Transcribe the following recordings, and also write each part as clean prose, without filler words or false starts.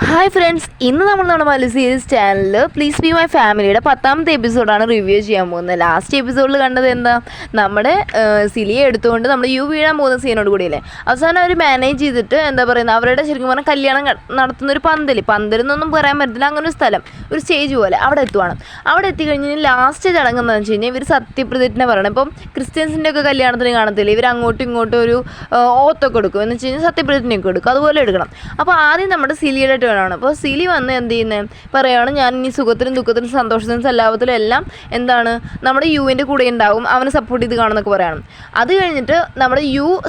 Hi friends, ഇന്ന് നമ്മൾ നമ്മുടെ മലു സീരീസ് ചാനലിൽ പ്ലീസ് ബി മൈ ഫാമിലിയുടെ 10ാമത്തെ എപ്പിസോഡാണ് റിവ്യൂ ചെയ്യാൻ പോകുന്നത്. ലാസ്റ്റ് എപ്പിസോഡിൽ കണ്ടത് എന്താ, നമ്മുടെ സിലിയെ എടുത്തുകൊണ്ട് നമ്മൾ വീഴാൻ പോകുന്ന സീനോട് കൂടിയല്ലേ. അവസാനം അവർ മാനേജ് ചെയ്തിട്ട് എന്താ പറയുന്നത്, അവരുടെ ശരിക്കും പറഞ്ഞാൽ കല്യാണം നടത്തുന്ന ഒരു പന്തലെന്നൊന്നും പറയാൻ പറ്റില്ല, അങ്ങനെ ഒരു സ്ഥലം, ഒരു സ്റ്റേജ് പോലെ അവിടെ എത്തുവാണ്. അവിടെ എത്തിക്കഴിഞ്ഞാൽ ലാസ്റ്റ് ചടങ്ങെന്ന് വെച്ച് കഴിഞ്ഞാൽ ഇവർ സത്യപ്രതിജ്ഞ പറയണം. ഇപ്പം ക്രിസ്ത്യൻസിൻ്റെ ഒക്കെ കല്യാണത്തിന് കാണത്തില്ല, ഇവർ അങ്ങോട്ടും ഇങ്ങോട്ടും ഒരു ഓത്തൊക്കെ എടുക്കും, എന്ന് വെച്ച് കഴിഞ്ഞാൽ സത്യപ്രതിജ്ഞയൊക്കെ എടുക്കും, അതുപോലെ എടുക്കണം. അപ്പോൾ ആദ്യം നമ്മുടെ സിലിയുടെ ആണ്. അപ്പോൾ സിലി വന്ന് എന്ത് ചെയ്യുന്നത് പറയുകയാണ്, ഞാൻ ഇനി സുഖത്തിനും ദുഃഖത്തിനും സന്തോഷത്തിനും സല്ലാപത്തിലും എല്ലാം എന്താണ് നമ്മുടെ യുവിൻ്റെ കൂടെ ഉണ്ടാവും, അവനെ സപ്പോർട്ട് ചെയ്ത് കാണുന്നൊക്കെ പറയണം. അത് കഴിഞ്ഞിട്ട് നമ്മുടെ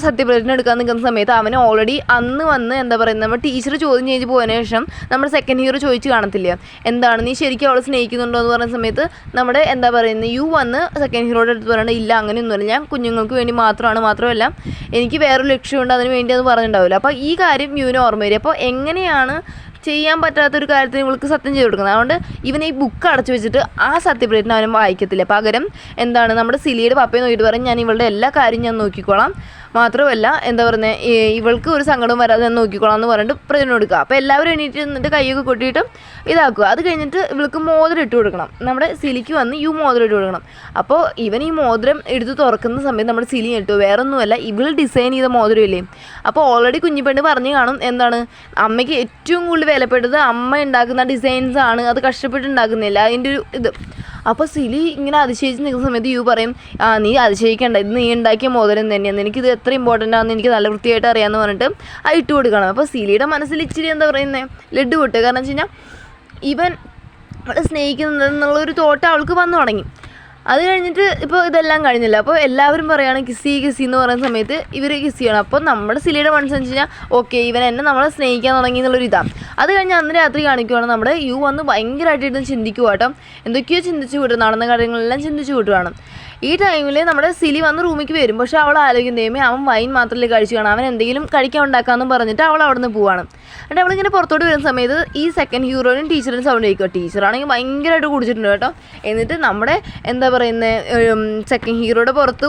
സത്യപ്രതിജ്ഞ എടുക്കാൻ നിൽക്കുന്ന സമയത്ത് അവന് ഓൾറെഡി അന്ന് വന്ന് എന്താ പറയുന്നത്, നമ്മുടെ ടീച്ചർ ചോദ്യം ചെയ്ത് പോയതിനു ശേഷം നമ്മുടെ സെക്കൻഡ് ഹീറോ ചോദിച്ച് കാണത്തില്ല, എന്താണ് നീ ശരിക്കും അവളെ സ്നേഹിക്കുന്നുണ്ടോ എന്ന് പറയുന്ന സമയത്ത് നമ്മുടെ എന്താ പറയുന്നത് വന്ന് സെക്കൻഡ് ഹീറോയുടെ അടുത്ത് പറയണത്, ഇല്ല അങ്ങനെയൊന്നുമില്ല, ഞാൻ കുഞ്ഞുങ്ങൾക്ക് വേണ്ടി മാത്രമല്ല എനിക്ക് വേറൊരു ലക്ഷ്യമുണ്ട്, അതിന് വേണ്ടി അത് പറഞ്ഞിട്ടുണ്ടാവില്ല. അപ്പോൾ ഈ കാര്യം യുവിന് ഓർമ്മ വരും. അപ്പോൾ എങ്ങനെയാണ് ചെയ്യാൻ പറ്റാത്തൊരു കാര്യത്തിന് ഇവൾക്ക് സത്യം ചെയ്ത് കൊടുക്കുന്നത്. അതുകൊണ്ട് ഇവൻ ഈ ബുക്ക് അടച്ചു വെച്ചിട്ട് ആ സത്യപ്രതിജ്ഞ അവനും വായിക്കത്തില്ല. പകരം എന്താണ് നമ്മുടെ സിലിയുടെ പപ്പയെ നോക്കിയിട്ട് പറയും, ഞാൻ ഇവളുടെ എല്ലാ കാര്യം ഞാൻ നോക്കിക്കോളാം, മാത്രമല്ല എന്താ പറയുന്നത്, ഇവൾക്ക് ഒരു സങ്കടവും വരാതെ ഞാൻ നോക്കിക്കോളാം എന്ന് പറഞ്ഞിട്ട് പ്രതിജ്ഞ കൊടുക്കുക. അപ്പോൾ എല്ലാവരും എണീറ്റ് നിന്നിട്ട് കൈയൊക്കെ കൊട്ടിയിട്ട് ഇതാക്കുക. അത് കഴിഞ്ഞിട്ട് ഇവൾക്ക് മോതിരം ഇട്ട് കൊടുക്കണം. നമ്മുടെ സിലിക്ക് വന്ന് മോതിരം ഇട്ട് കൊടുക്കണം. അപ്പോൾ ഇവൻ ഈ മോതിരം എടുത്ത് തുറക്കുന്ന സമയത്ത് നമ്മുടെ സിലി ഇട്ടു, വേറൊന്നുമല്ല ഇവൾ ഡിസൈൻ ചെയ്ത മോതിരമില്ലേ. അപ്പോൾ ഓൾറെഡി കുഞ്ഞിപ്പെണ്ണ് പറഞ്ഞു കാണും, എന്താണ് അമ്മയ്ക്ക് ഏറ്റവും കൂടുതൽ വിലപ്പെട്ടത് അമ്മ ഉണ്ടാക്കുന്ന ഡിസൈൻസ് ആണ്, അത് കഷ്ടപ്പെട്ട് ഉണ്ടാക്കുന്നില്ല, അതിൻ്റെ ഒരു ഇത്. അപ്പോൾ സിലി ഇങ്ങനെ അതിശയിച്ച് നിൽക്കുന്ന സമയത്ത് പറയും, നീ അതിശയിക്കേണ്ട, ഇത് നീ ഉണ്ടാക്കിയ മോതിരം തന്നെയാണ്, എനിക്കിത് എത്ര ഇമ്പോർട്ടൻ്റ് ആണെന്ന് എനിക്ക് നല്ല വൃത്തിയായിട്ട് അറിയാമെന്ന് പറഞ്ഞിട്ട് അത് ഇട്ട് കൊടുക്കണം. അപ്പോൾ സിലിയുടെ മനസ്സിൽ ഇച്ചിരി എന്താ പറയുന്നത്, ലഡ്ഡു പൊട്ടുക. കാരണം വെച്ച് കഴിഞ്ഞാൽ ഇവൻ അവളെ സ്നേഹിക്കുന്നുണ്ടെന്നുള്ളൊരു തോട്ട് അവൾക്ക് വന്നു തുടങ്ങി. അത് കഴിഞ്ഞിട്ട് ഇപ്പോൾ ഇതെല്ലാം കഴിഞ്ഞില്ല. അപ്പോൾ എല്ലാവരും പറയുകയാണ് കിസ്സി എന്ന് പറയുന്ന സമയത്ത് ഇവർ കിസ് ചെയ്യണം. അപ്പോൾ നമ്മുടെ സിലിയുടെ മനസ്സെന്ന് വെച്ച് കഴിഞ്ഞാൽ ഓക്കെ, ഇവൻ എന്നെ നമ്മളെ സ്നേഹിക്കാൻ തുടങ്ങി എന്നുള്ളൊരു ഇതാണ്. അത് കഴിഞ്ഞ് അന്ന് രാത്രി കാണിക്കുവാണ് നമ്മുടെ വന്ന് ഭയങ്കരമായിട്ട് ചിന്തിക്കുക കേട്ടോ, എന്തൊക്കെയോ ചിന്തിച്ച് കൂട്ടും, നടന്ന കാര്യങ്ങളെല്ലാം ചിന്തിച്ച് കൂട്ടുകയാണ്. ഈ ടൈമിൽ നമ്മുടെ സിലി വന്ന് റൂമിലേക്ക് വരും. പക്ഷേ അവൾ ആലോചിക്കും, ദൈവമേ അവൻ വൈൻ മാത്രമല്ലേ കഴിച്ചു കാണാം, അവൻ എന്തെങ്കിലും കഴിക്കാൻ ഉണ്ടാക്കാമെന്ന് പറഞ്ഞിട്ട് അവൾ അവിടെ നിന്ന് പോവാണ്. എന്നിട്ട് അവളിങ്ങനെ പുറത്തോട്ട് വരുന്ന സമയത്ത് ഈ സെക്കൻഡ് ഹീറോയിനും ടീച്ചറിനും സൗണ്ട് കേൾക്കുക. ടീച്ചറാണെങ്കിൽ ഭയങ്കരമായിട്ട് കുടിച്ചിട്ടുണ്ട് കേട്ടോ. എന്നിട്ട് നമ്മുടെ എന്താ പറയുന്നത്, സെക്കൻഡ് ഹീറോയുടെ പുറത്ത്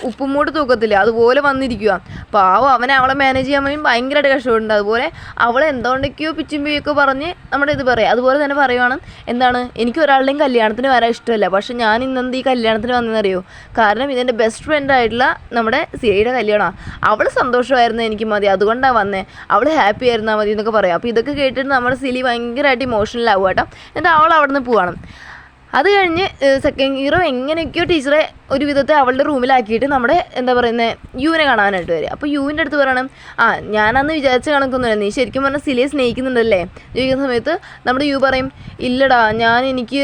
ഉപ്പുമൂട് തൂക്കത്തില്ല, അതുപോലെ വന്നിരിക്കുക. പാവം അവളെ മാനേജ് ചെയ്യാൻ വേണ്ടി ഭയങ്കരമായിട്ട് കഷ്ടപ്പെടുന്നുണ്ട്. അതുപോലെ അവളെ എന്തുകൊണ്ടൊക്കെയോ പിച്ചുമ്പിയൊക്കെ പറഞ്ഞ് നമ്മുടെ ഇത് പറയാം. അതുപോലെ തന്നെ പറയുവാണ്, എന്താണ് എനിക്ക് ഒരാളുടെയും കല്യാണത്തിന് വരാൻ ഇഷ്ടമല്ല, പക്ഷെ ഞാൻ ഇന്നെന്ത് ഈ കല്യാണത്തിന് വന്നതെന്നറിയോ, കാരണം ഇതെൻ്റെ ബെസ്റ്റ് ഫ്രണ്ട് ആയിട്ടുള്ള നമ്മുടെ സിലിയുടെ കല്യാണമാണ്, അവൾ സന്തോഷമായിരുന്നു എനിക്ക് മതി, അതുകൊണ്ടാണ് വന്നേ, അവൾ ഹാപ്പി ആയിരുന്നാൽ മതി എന്നൊക്കെ പറയാം. അപ്പോൾ ഇതൊക്കെ കേട്ടിട്ട് നമ്മുടെ സിലി ഭയങ്കരമായിട്ട് ഇമോഷണൽ ആവുക കേട്ടോ. എന്നിട്ട് അവൾ അവിടെ നിന്ന് പോവാണ്. അത് കഴിഞ്ഞ് സെക്കൻഡ് ഹീറോ എങ്ങനെയൊക്കെയോ ടീച്ചറെ ഒരു വിധത്തെ അവളുടെ റൂമിലാക്കിയിട്ട് നമ്മുടെ എന്താ പറയുന്നത് യുവിനെ കാണാനായിട്ട് വരും. അപ്പോൾ യുവിൻ്റെ അടുത്ത് പറയണം, ഞാനന്ന് വിചാരിച്ച കണക്കൊന്നുമില്ല, നീ ശരിക്കും പറഞ്ഞാൽ സിലിയെ സ്നേഹിക്കുന്നുണ്ടല്ലേ ചോദിക്കുന്ന സമയത്ത് നമ്മുടെ പറയും, ഇല്ലടാ, എനിക്ക്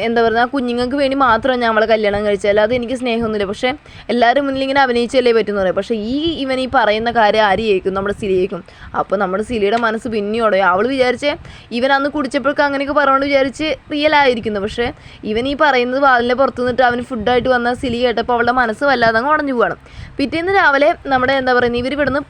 എന്താ പറയുക, കുഞ്ഞുങ്ങൾക്ക് വേണ്ടി മാത്രമാണ് ഞാൻ അവളെ കല്യാണം കഴിച്ചത്, അല്ലാതെ എനിക്ക് സ്നേഹമൊന്നുമില്ല, പക്ഷേ എല്ലാവരും മുന്നിൽ ഇങ്ങനെ അഭിനയിച്ചല്ലേ പറ്റുമെന്ന് പറയും. പക്ഷേ ഇവൻ ഈ പറയുന്ന കാര്യം ആര് കേൾക്കും, നമ്മുടെ സിലി കേൾക്കും. അപ്പോൾ നമ്മുടെ സിലിയുടെ മനസ്സ് പിന്നെയോടെ അവൾ വിചാരിച്ചേ ഇവൻ അന്ന് കുടിച്ചപ്പോഴൊക്കെ അങ്ങനെയൊക്കെ പറഞ്ഞുകൊണ്ട് വിചാരിച്ച് റിയൽ ആയിരിക്കുന്നു. പക്ഷേ ഇവൻ ഈ പറയുന്നത് വാതിലിൻ്റെ പുറത്ത് നിന്നിട്ട് അവന് ഫുഡായിട്ട് വന്ന സിലി കേട്ടപ്പോൾ അവളുടെ മനസ്സ് വല്ലാതെ അങ്ങ് ഉടഞ്ഞു പോവാണ്. പിറ്റേന്ന് രാവിലെ നമ്മുടെ എന്താ പറയുന്നത്, ഇവർ ഇവിടുന്ന്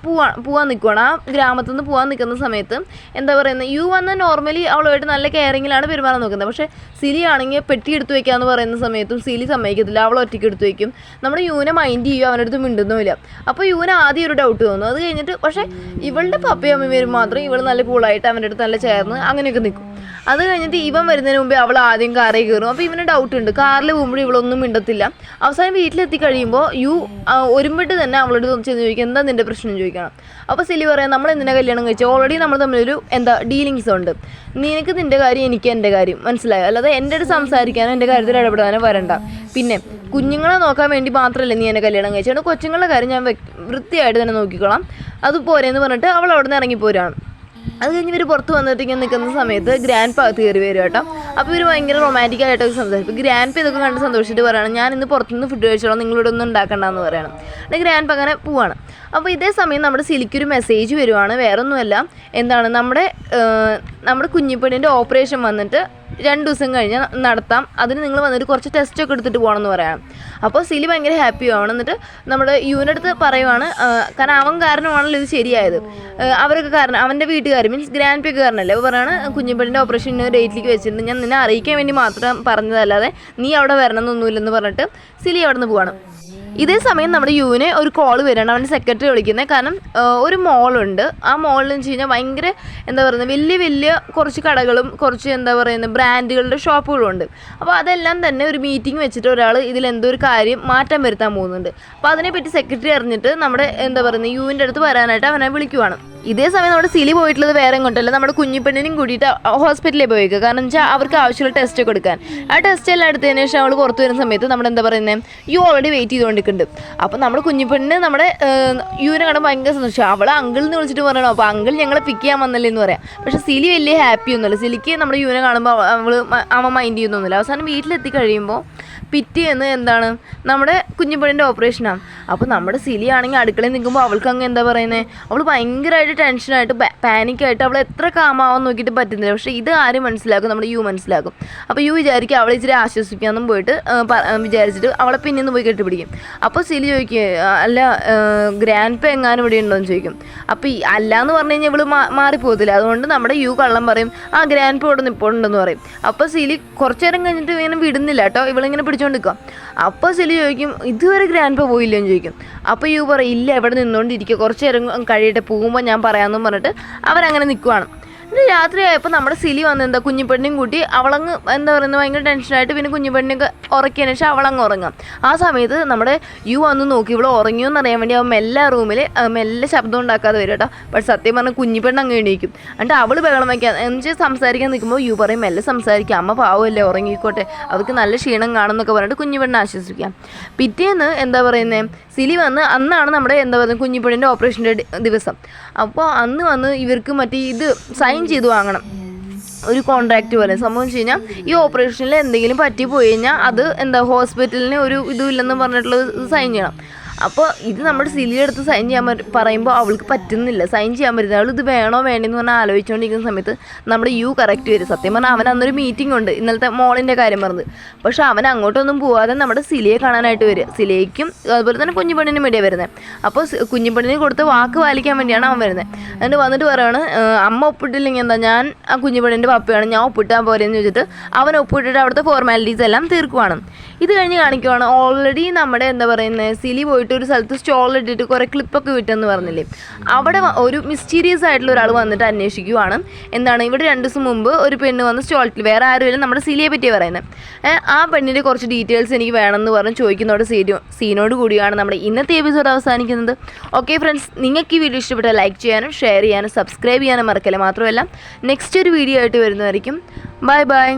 പോവാൻ നിൽക്കുവാണ്. ആ ഗ്രാമത്തിൽ നിന്ന് പോകാൻ നിൽക്കുന്ന സമയത്ത് എന്താ പറയുന്നത്, വന്ന് നോർമലി അവളുമായിട്ട് നല്ല കെയറിങ്ങിലാണ് പെരുമാറാൻ നോക്കുന്നത്. പക്ഷേ സിലി ആണെങ്കിൽ പെട്ടി എടുത്തു വയ്ക്കാമെന്ന് പറയുന്ന സമയത്തും സിലി സമ്മതിക്കത്തില്ല, അവൾ ഒറ്റയ്ക്ക് എടുത്തു വയ്ക്കും. നമ്മുടെ യുവിനെ മൈൻഡ് ചെയ്യുക, അവൻ്റെ അടുത്ത് മിണ്ടുന്നുമില്ല. അപ്പോൾ യുവിന് ആദ്യം ഒരു ഡൗട്ട് തോന്നും. അത് കഴിഞ്ഞിട്ട് പക്ഷേ ഇവളുടെ പപ്പയും അമ്മയും വരും മാത്രം ഇവൾ നല്ല കൂളായിട്ട് അവൻ്റെ അടുത്ത് നല്ല ചേർന്ന് അങ്ങനെയൊക്കെ നിൽക്കും. അത് കഴിഞ്ഞിട്ട് ഇവൻ വരുന്നതിന് മുമ്പേ അവൾ ആദ്യം കാറിൽ കയറും. അപ്പോൾ ഇവന് ഡൗട്ട് ഉണ്ട്, കാറിൽ പോകുമ്പോൾ ഇവളൊന്നും മിണ്ടത്തില്ല. അവസാനം വീട്ടിലെത്തി കഴിയുമ്പോൾ ഒരുമ്പിട്ട് തന്നെ അവളോട് ചെന്ന് ചോദിക്കും, എന്താ നിൻ്റെ പ്രശ്നം ചോദിക്കണം. അപ്പോൾ സിലി പറയാം, നമ്മൾ എന്തിനാ കല്യാണം കഴിച്ചത്, ഓൾറെഡി നമ്മൾ തമ്മിലൊരു ഡീലിങ്സ് ഉണ്ട്, നിനക്ക് നിൻ്റെ കാര്യം എനിക്ക് എൻ്റെ കാര്യം, മനസ്സിലായോ, അല്ലാതെ എൻ്റെ അടുത്ത് സംസാരിക്കാനോ എൻ്റെ കാര്യത്തിൽ ഇടപെടാനോ വരണ്ട. പിന്നെ കുഞ്ഞുങ്ങളെ നോക്കാൻ വേണ്ടി മാത്രമല്ല നീ എന്നെ കല്യാണം കഴിച്ചത്, കൊച്ചുങ്ങളുടെ കാര്യം ഞാൻ വൃത്തിയായിട്ട് തന്നെ നോക്കിക്കോളാം, അതുപോരെന്ന് പറഞ്ഞിട്ട് അവൾ അവിടെ നിന്ന് ഇറങ്ങിപ്പോരാണ്. അത് കഴിഞ്ഞ് ഇവർ പുറത്ത് വന്നിട്ട് ഇങ്ങനെ നിൽക്കുന്ന സമയത്ത് ഗ്രാൻഡ് പാ കയറി വരും കേട്ടോ. അപ്പോൾ ഇവർ ഭയങ്കര റൊമാൻറ്റിക് ആയിട്ടൊക്കെ സംസാരിക്കും. ഗ്രാൻഡ് പ ഇതൊക്കെ കണ്ട് സന്തോഷിച്ചിട്ട് പറയണം, ഞാൻ ഇന്ന് പുറത്തുനിന്ന് ഫുഡ് കഴിച്ചോളാം, നിങ്ങളിവിടെ ഒന്നും ഉണ്ടാക്കണ്ടെന്ന് പറയണം. എന്നിട്ട് ഗ്രാൻഡ് പ അങ്ങനെ പോവാണ്. അപ്പോൾ ഇതേ സമയം നമ്മുടെ സിലിക്കൊരു മെസ്സേജ് വരുവാണ്, വേറൊന്നുമല്ല, എന്താണ് നമ്മുടെ കുഞ്ഞിപ്പെണ്ണിൻ്റെ ഓപ്പറേഷൻ വന്നിട്ട് 2 ദിവസം കഴിഞ്ഞ് നടത്താം, അതിന് നിങ്ങൾ വന്നിട്ട് കുറച്ച് ടെസ്റ്റൊക്കെ എടുത്തിട്ട് പോകണമെന്ന് പറയാം. അപ്പോൾ സിലി ഭയങ്കര ഹാപ്പി ആവണം. എന്നിട്ട് നമ്മുടെ യുവിൻ്റെ അടുത്ത് പറയുവാണ്, കാരണം അവൻ കാരണമാണല്ലോ ഇത് ശരിയായത്, അവരൊക്കെ കാരണം, അവൻ്റെ വീട്ടുകാർ മീൻസ് ഗ്രാൻഡ് പി കാരണമല്ലേ. അപ്പോൾ പറയാണ്, കുഞ്ഞിപ്പെണ്ണിൻ്റെ ഓപ്പറേഷൻ ഡേറ്റിലേക്ക് വെച്ചിട്ടുണ്ട്, ഞാൻ നിന്നെ അറിയിക്കാൻ വേണ്ടി മാത്രം പറഞ്ഞതല്ലാതെ നീ അവിടെ വരണമെന്നൊന്നുമില്ലെന്ന് പറഞ്ഞിട്ട് സിലി അവിടെ നിന്ന് പോവാണ്. ഇതേ സമയം നമ്മുടെ യുവിനെ ഒരു കോൾ വരികയാണ്, അവൻ്റെ സെക്രട്ടറി വിളിക്കുന്നത്. കാരണം ഒരു മോളുണ്ട്, ആ മോളിൽ വെച്ച് കഴിഞ്ഞാൽ ഭയങ്കര എന്താ പറയുന്നത് വലിയ വലിയ കുറച്ച് കടകളും കുറച്ച് എന്താ പറയുന്നത് ബ്രാൻഡുകളുടെ ഷോപ്പുകളും ഉണ്ട്. അപ്പോൾ അതെല്ലാം തന്നെ ഒരു മീറ്റിംഗ് വെച്ചിട്ട് ഒരാൾ ഇതിലെന്തോ ഒരു കാര്യം മാറ്റം വരുത്താൻ പോകുന്നുണ്ട്. അപ്പോൾ അതിനെപ്പറ്റി സെക്രട്ടറി അറിഞ്ഞിട്ട് നമ്മുടെ എന്താ പറയുന്നത് യുവിൻ്റെ അടുത്ത് വരാനായിട്ട് അവനെ വിളിക്കുവാണ്. ഇതേ സമയം നമ്മുടെ സിലി പോയിട്ടുള്ളത് വേറെ എങ്ങോട്ടല്ല, നമ്മുടെ കുഞ്ഞിപ്പെണ്ണിനും കൂടിയിട്ട് ഹോസ്പിറ്റലിൽ പോയിക്കുക. കാരണം വെച്ചാൽ അവർക്ക് ആവശ്യമുള്ള ടെസ്റ്റ് ഒക്കെ എടുക്കാൻ. ആ ടെസ്റ്റ് എല്ലാം എടുത്തതിന് ശേഷം അവൾ പുറത്ത് വരുന്ന സമയത്ത് നമ്മുടെ എന്താ പറയുന്നത് യു ഓൾറെഡി വെയിറ്റ് ചെയ്തുകൊണ്ടിരിക്കുന്നുണ്ട്. അപ്പോൾ നമ്മുടെ കുഞ്ഞിപ്പെണ്ണിന് നമ്മുടെ യുവിനെ കാണാൻ ഭയങ്കര സന്തോഷം. അവളെ അങ്കിളിന്ന് വിളിച്ചിട്ട് പറയണം, അപ്പോൾ അങ്കിൾ ഞങ്ങളെ പിക്ക് ചെയ്യാൻ വന്നല്ലേ എന്ന് പറയാം. പക്ഷേ സിലി വലിയ ഹാപ്പി ഒന്നുമില്ല. സിലിക്ക് നമ്മുടെ യുവിനെ കാണുമ്പോൾ അവൻ മൈൻഡ് ചെയ്യുന്നൊന്നുമില്ല. അവസാനം വീട്ടിലെത്തി കഴിയുമ്പോൾ പിറ്റേന്ന് എന്താണ് നമ്മുടെ കുഞ്ഞിപ്പെണ്ണിൻ്റെ ഓപ്പറേഷനാണ്. അപ്പോൾ നമ്മുടെ സിലി ആണെങ്കിൽ അടുക്കളയിൽ നിൽക്കുമ്പോൾ അവൾക്ക് അങ്ങ് എന്താ പറയുന്നത് അവൾ ഭയങ്കരമായിട്ട് ടെൻഷനായിട്ട് പാനിക്കായിട്ട് അവൾ എത്ര കാമാവാൻ നോക്കിയിട്ട് പറ്റുന്നില്ല. പക്ഷേ ഇത് ആരും മനസ്സിലാക്കും, നമ്മുടെ യു മനസ്സിലാക്കും. അപ്പോൾ യു വിചാരിക്കും അവളെ ഇച്ചിരി ആശ്വസിപ്പിക്കാമെന്നും പോയിട്ട് വിചാരിച്ചിട്ട് അവളെ പിന്നീന്ന് പോയി കെട്ടിപ്പിടിക്കും. അപ്പോൾ സിലി ചോദിക്കും, അല്ല ഗ്രാൻഡ് പേ എങ്ങാനും ഇവിടെ ഉണ്ടോ എന്ന് ചോദിക്കും. അപ്പോൾ അല്ല എന്ന് പറഞ്ഞു കഴിഞ്ഞാൽ ഇവള് മാറിപ്പോകത്തില്ല. അതുകൊണ്ട് നമ്മുടെ യു കള്ളം പറയും, ആ ഗ്രാൻഡ് പേ ഇവിടെ നിൽപ്പുണ്ടെന്ന് പറയും. അപ്പോൾ സിലി കുറച്ചു നേരം കഴിഞ്ഞിട്ട് ഇങ്ങനെ വിടുന്നില്ല കേട്ടോ, ഇവളിങ്ങനെ പിടിച്ചോണ്ട് നിൽക്കുക. അപ്പോൾ സിലി ചോദിക്കും, ഇതുവരെ ഗ്രാൻഡ് പേ പോയില്ലെന്ന് ചോദിക്കും. അപ്പോൾ യു പറയും, ഇല്ല ഇവിടെ നിന്നുകൊണ്ടിരിക്കുക, കുറച്ച് നേരം കഴിയട്ടെ, പോകുമ്പോൾ ഞാൻ പറയാമെന്നും പറഞ്ഞിട്ട് അവരങ്ങനെ നിൽക്കുവാണ്. എന്നിട്ട് രാത്രിയായപ്പോൾ നമ്മുടെ സിലി വന്ന് എന്താ കുഞ്ഞിപ്പെണ്ണിനും കൂട്ടി അവളങ്ങ് എന്താ പറയുന്നത് ഭയങ്കര ടെൻഷനായിട്ട് പിന്നെ കുഞ്ഞിപ്പെണ്ണിനൊക്കെ ഉറക്കിയതിന് ശേഷം അവളങ്ങ് ഉറങ്ങാം. ആ സമയത്ത് നമ്മുടെ യു വന്ന് നോക്കി ഇവിടെ ഉറങ്ങിയോന്ന് അറിയാൻ വേണ്ടി അവൻ മെല്ലെ റൂമിൽ മെല്ലെ ശബ്ദം ഉണ്ടാക്കാതെ വരും കേട്ടോ. പക്ഷെ സത്യം പറഞ്ഞാൽ കുഞ്ഞിപ്പെണ്ണ് അങ്ങ് എണീക്കും. എന്നിട്ട് അവൾ ബഹളം വയ്ക്കാൻ എന്ന് സംസാരിക്കാൻ നിൽക്കുമ്പോൾ യു പറയും മെല്ലെ സംസാരിക്കുക, അമ്മ പാവമല്ലേ ഉറങ്ങിക്കോട്ടെ, അവർക്ക് നല്ല ക്ഷീണം കാണുമെന്നൊക്കെ പറഞ്ഞിട്ട് കുഞ്ഞിപ്പെണ്ണ് ആശ്വസിക്കാം. പിറ്റേന്ന് എന്താ പറയുന്നത് സിലി വന്ന് അന്നാണ് നമ്മുടെ എന്താ പറയുക കുഞ്ഞിപ്പെണ്ണിൻ്റെ ഓപ്പറേഷൻ്റെ ദിവസം. അപ്പോൾ അന്ന് വന്ന് ഇവർക്ക് മറ്റേ ഇത് സൈൻ ചെയ്ത് വാങ്ങണം, ഒരു കോൺട്രാക്റ്റ് പോലെ. സംഭവം വെച്ച് കഴിഞ്ഞാൽ ഈ ഓപ്പറേഷനിൽ എന്തെങ്കിലും പറ്റി പോയി കഴിഞ്ഞാൽ അത് എന്താ ഹോസ്പിറ്റലിന് ഒരു ഇതും ഇല്ലെന്ന് പറഞ്ഞിട്ടുള്ളത് സൈൻ ചെയ്യണം. അപ്പോൾ ഇത് നമ്മുടെ സിലിയുടെ അടുത്ത് സൈൻ ചെയ്യാൻ പറയുമ്പോൾ അവൾക്ക് പറ്റുന്നില്ല, സൈൻ ചെയ്യാൻ പറ്റുന്നില്ല. അവൾ ഇത് വേണോ വേണ്ടെന്ന് പറഞ്ഞാൽ ആലോചിച്ചുകൊണ്ടിരിക്കുന്ന സമയത്ത് നമ്മുടെ യു കറക്റ്റ് വരും. സത്യം പറഞ്ഞാൽ അവൻ അന്നൊരു മീറ്റിംഗ് ഉണ്ട്, ഇന്നലത്തെ മോളിൻ്റെ കാര്യം പറഞ്ഞത്. പക്ഷേ അവൻ അങ്ങോട്ടൊന്നും പോവാതെ നമ്മുടെ സിലിയെ കാണാനായിട്ട് വരിക. സിലിയയ്ക്കും അതുപോലെ തന്നെ കുഞ്ഞിപ്പെണ്ണിനും വേണ്ടിയാണ് വരുന്നത്. അപ്പോൾ കുഞ്ഞിപ്പെണ്ണിന് കൊടുത്ത വാക്ക് പാലിക്കാൻ വേണ്ടിയാണ് അവൻ വരുന്നത്. എന്നിട്ട് വന്നിട്ട് പറയുകയാണ്, അമ്മ ഒപ്പിട്ടില്ലെങ്കിൽ എന്താ, ഞാൻ ആ കുഞ്ഞിപ്പെണ്ണിൻ്റെ പപ്പയാണ്, ഞാൻ ഒപ്പിട്ടാൻ പോരെന്ന് ചോദിച്ചിട്ട് അവൻ ഒപ്പിട്ടിട്ട് അവിടുത്തെ ഫോർമാലിറ്റീസ് എല്ലാം തീർക്കുവാണ്. ഇത് കഴിഞ്ഞ് കാണിക്കുവാണ് ഓൾറെഡി നമ്മുടെ എന്താ പറയുന്നത് സിലി പോയിട്ട് ഒരു സ്ഥലത്ത് സ്റ്റോൾ ഇട്ടിട്ട് കുറേ ക്ലിപ്പൊക്കെ വിട്ടെന്ന് പറഞ്ഞില്ലേ, അവിടെ ഒരു മിസ്റ്റീരിയസ് ആയിട്ടുള്ള ഒരാൾ വന്നിട്ട് അന്വേഷിക്കുവാണ്. എന്താണ് ഇവിടെ 2 ദിവസം മുമ്പ് ഒരു പെണ്ണ് വന്ന് സ്റ്റോളിൽ, വേറെ ആരുമില്ല, നമ്മുടെ സിലിയെ പറ്റിയാണ് പറയുന്നത്. ആ പെണ്ണിൻ്റെ കുറച്ച് ഡീറ്റെയിൽസ് എനിക്ക് വേണമെന്ന് പറഞ്ഞ് ചോദിക്കുന്നതോടെ സീനോട് കൂടിയാണ് നമ്മുടെ ഇന്നത്തെ എപ്പിസോഡ് അവസാനിക്കുന്നത്. ഓക്കെ ഫ്രണ്ട്സ്, നിങ്ങൾക്ക് ഈ വീഡിയോ ഇഷ്ടപ്പെട്ടാൽ ലൈക്ക് ചെയ്യാനും ഷെയർ ചെയ്യാനും സബ്സ്ക്രൈബ് ചെയ്യാനും മറക്കല്ലേ. മാത്രമല്ല നെക്സ്റ്റ് ഒരു വീഡിയോ ആയിട്ട് വരുന്നതായിരിക്കും. Bye bye.